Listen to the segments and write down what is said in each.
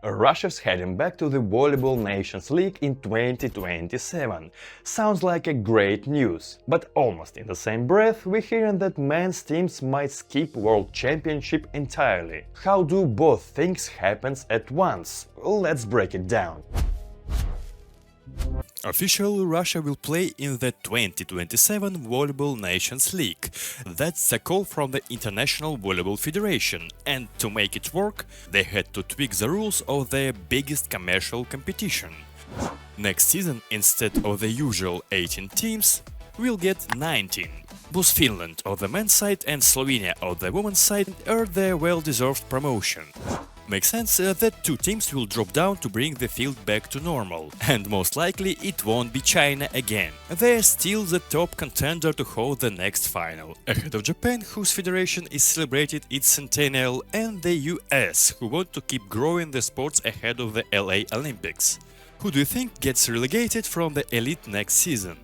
Russia's heading back to the Volleyball Nations League in 2027. Sounds like a great news. But almost in the same breath, we're hearing that men's teams might skip World Championship entirely. How do both things happen at once? Let's break it down. Officially, Russia will play in the 2027 Volleyball Nations League. That's a call from the International Volleyball Federation, and to make it work, they had to tweak the rules of their biggest commercial competition. Next season, instead of the usual 18 teams, we'll get 19. Both Finland on the men's side and Slovenia on the women's side earned their well-deserved promotion. Makes sense that two teams will drop down to bring the field back to normal, and most likely it won't be China again. They're still the top contender to hold the next final, ahead of Japan, whose federation is celebrated its centennial, and the US, who want to keep growing the sports ahead of the LA Olympics. Who do you think gets relegated from the elite next season?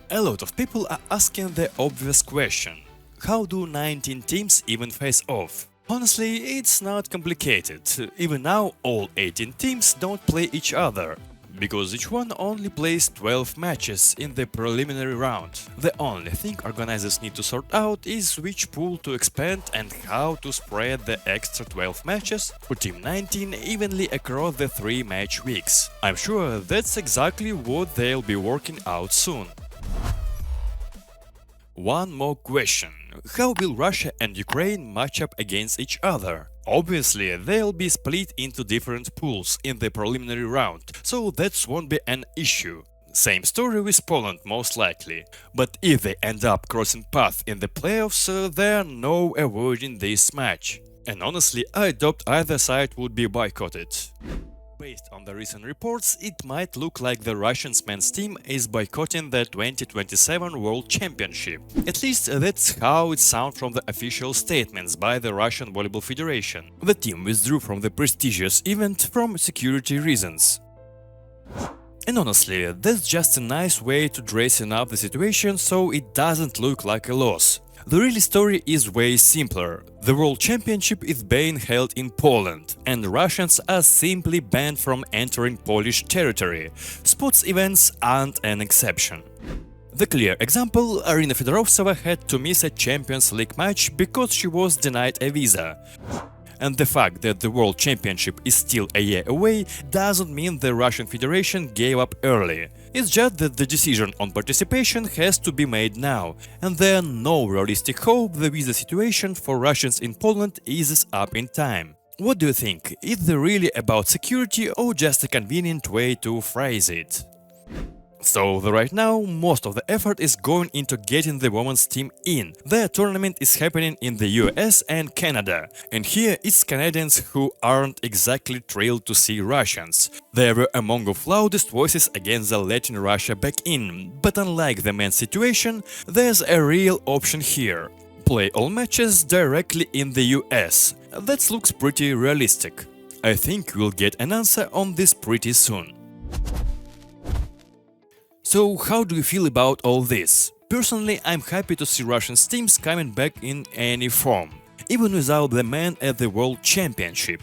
A lot of people are asking the obvious question: how do 19 teams even face off? Honestly, it's not complicated. Even now, all 18 teams don't play each other, because each one only plays 12 matches in the preliminary round. The only thing organizers need to sort out is which pool to expand and how to spread the extra 12 matches for Team 19 evenly across the 3-match weeks. I'm sure that's exactly what they'll be working out soon. One more question. How will Russia and Ukraine match up against each other? Obviously, they'll be split into different pools in the preliminary round, so that won't be an issue. Same story with Poland, most likely. But if they end up crossing paths in the playoffs, there are no avoiding this match. And honestly, I doubt either side would be boycotted. Based on the recent reports, it might look like the Russian men's team is boycotting the 2027 World Championship. At least that's how it sounds from the official statements by the Russian Volleyball Federation. The team withdrew from the prestigious event from security reasons. And honestly, that's just a nice way to dressing up the situation so it doesn't look like a loss. The real story is way simpler. The World Championship is being held in Poland, and Russians are simply banned from entering Polish territory. Sports events aren't an exception. The clear example: Arina Fedorovtsova had to miss a Champions League match because she was denied a visa. And the fact that the World Championship is still a year away doesn't mean the Russian Federation gave up early. It's just that the decision on participation has to be made now, and there's no realistic hope the visa situation for Russians in Poland eases up in time. What do you think? Is it really about security or just a convenient way to phrase it? So right now, most of the effort is going into getting the women's team in. The tournament is happening in the US and Canada, and here it's Canadians who aren't exactly thrilled to see Russians. They were among the loudest voices against the letting Russia back in, but unlike the men's situation, there's a real option here. Play all matches directly in the US. That looks pretty realistic. I think we'll get an answer on this pretty soon. So how do you feel about all this? Personally, I'm happy to see Russian teams coming back in any form, even without the men at the World Championship.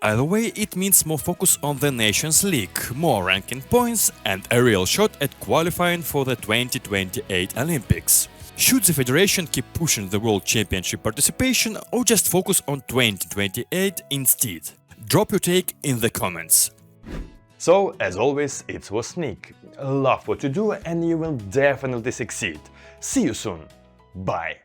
Either way, it means more focus on the Nations League, more ranking points, and a real shot at qualifying for the 2028 Olympics. Should the federation keep pushing the World Championship participation or just focus on 2028 instead? Drop your take in the comments. So, as always, it was Nick. Love what you do and you will definitely succeed. See you soon. Bye.